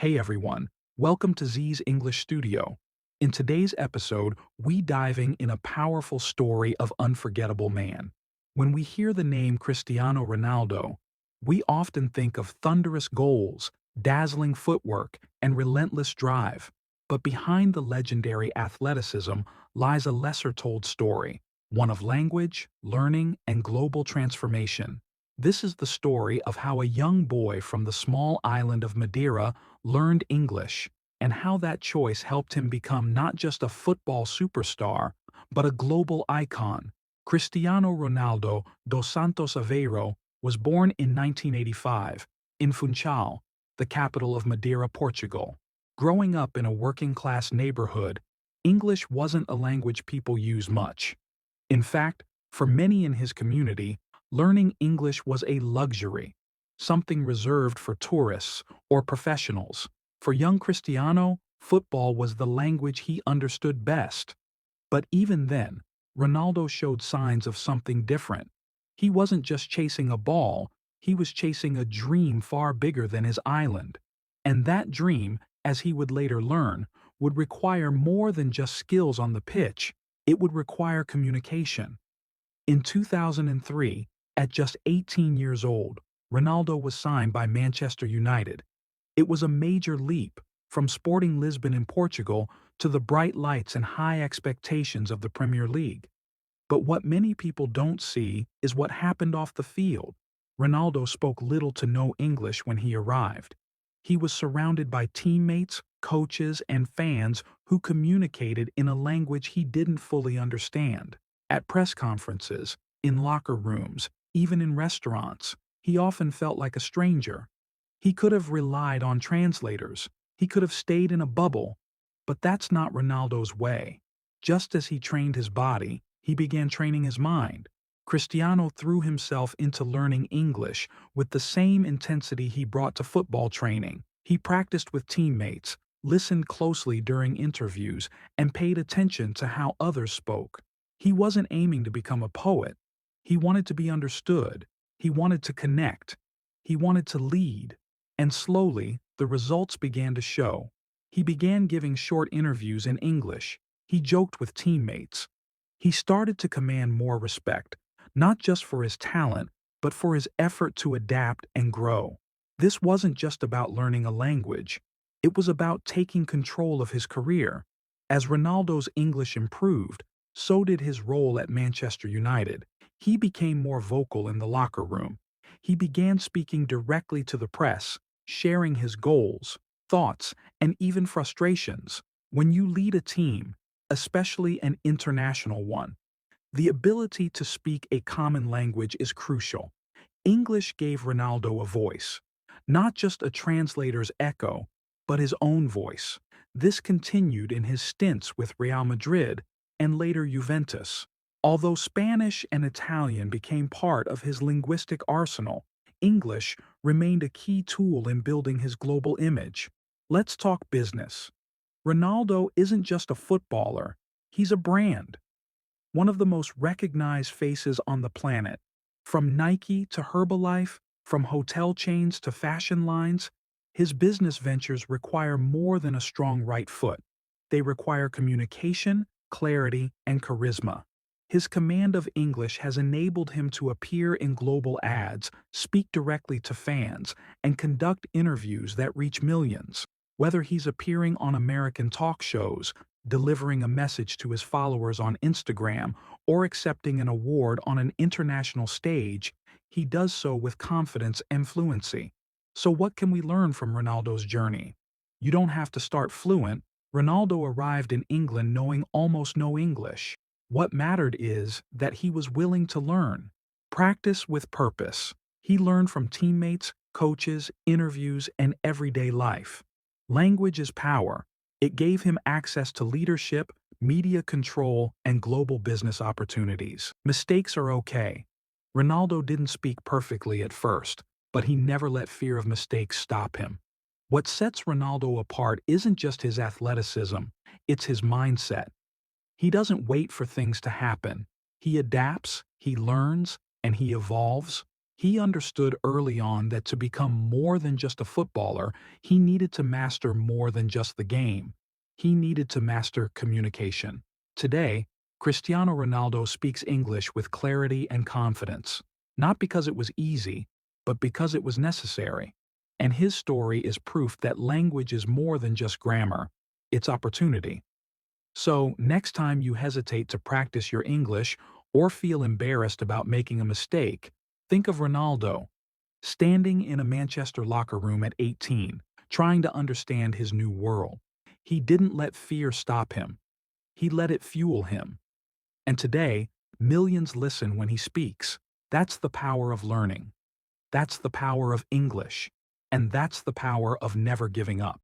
Hey everyone, welcome to Z's English Studio. In today's episode, we diving in a powerful story of unforgettable man. When we hear the name Cristiano Ronaldo, we often think of thunderous goals, dazzling footwork, and relentless drive. But behind the legendary athleticism lies a lesser-told story, one of language, learning, and global transformation. This is the story of how a young boy from the small island of Madeira learned English, and how that choice helped him become not just a football superstar, but a global icon. Cristiano Ronaldo dos Santos Aveiro was born in 1985 in Funchal, the capital of Madeira, Portugal. Growing up in a working-class neighborhood, English wasn't a language people use much. In fact, for many in his community, learning English was a luxury, something reserved for tourists or professionals. For young Cristiano, football was the language he understood best. But even then, Ronaldo showed signs of something different. He wasn't just chasing a ball, he was chasing a dream far bigger than his island. And that dream, as he would later learn, would require more than just skills on the pitch. It would require communication. In 2003, at just 18 years old, Ronaldo was signed by Manchester United. It was a major leap, from Sporting Lisbon in Portugal to the bright lights and high expectations of the Premier League. But what many people don't see is what happened off the field. Ronaldo spoke little to no English when he arrived. He was surrounded by teammates, coaches, and fans who communicated in a language he didn't fully understand. At press conferences, in locker rooms, even in restaurants, he often felt like a stranger. He could have relied on translators. He could have stayed in a bubble. But that's not Ronaldo's way. Just as he trained his body, he began training his mind. Cristiano threw himself into learning English with the same intensity he brought to football training. He practiced with teammates, listened closely during interviews, and paid attention to how others spoke. He wasn't aiming to become a poet. He wanted to be understood. He wanted to connect. He wanted to lead. And slowly, the results began to show. He began giving short interviews in English. He joked with teammates. He started to command more respect, not just for his talent, but for his effort to adapt and grow. This wasn't just about learning a language. It was about taking control of his career. As Ronaldo's English improved, so did his role at Manchester United. He became more vocal in the locker room. He began speaking directly to the press, sharing his goals, thoughts, and even frustrations. When you lead a team, especially an international one, the ability to speak a common language is crucial. English gave Ronaldo a voice, not just a translator's echo, but his own voice. This continued in his stints with Real Madrid and later Juventus. Although Spanish and Italian became part of his linguistic arsenal, English remained a key tool in building his global image. Let's talk business. Ronaldo isn't just a footballer, he's a brand. One of the most recognized faces on the planet. From Nike to Herbalife, from hotel chains to fashion lines, his business ventures require more than a strong right foot. They require communication, clarity, and charisma. His command of English has enabled him to appear in global ads, speak directly to fans, and conduct interviews that reach millions. Whether he's appearing on American talk shows, delivering a message to his followers on Instagram, or accepting an award on an international stage, he does so with confidence and fluency. So what can we learn from Ronaldo's journey? You don't have to start fluent. Ronaldo arrived in England knowing almost no English. What mattered is that he was willing to learn. Practice with purpose. He learned from teammates, coaches, interviews, and everyday life. Language is power. It gave him access to leadership, media control, and global business opportunities. Mistakes are okay. Ronaldo didn't speak perfectly at first, but he never let fear of mistakes stop him. What sets Ronaldo apart isn't just his athleticism, it's his mindset. He doesn't wait for things to happen. He adapts, he learns, and he evolves. He understood early on that to become more than just a footballer, he needed to master more than just the game. He needed to master communication. Today, Cristiano Ronaldo speaks English with clarity and confidence, not because it was easy, but because it was necessary. And his story is proof that language is more than just grammar, it's opportunity. So, next time you hesitate to practice your English or feel embarrassed about making a mistake, think of Ronaldo, standing in a Manchester locker room at 18, trying to understand his new world. He didn't let fear stop him, he let it fuel him. And today, millions listen when he speaks. That's the power of learning. That's the power of English. And that's the power of never giving up.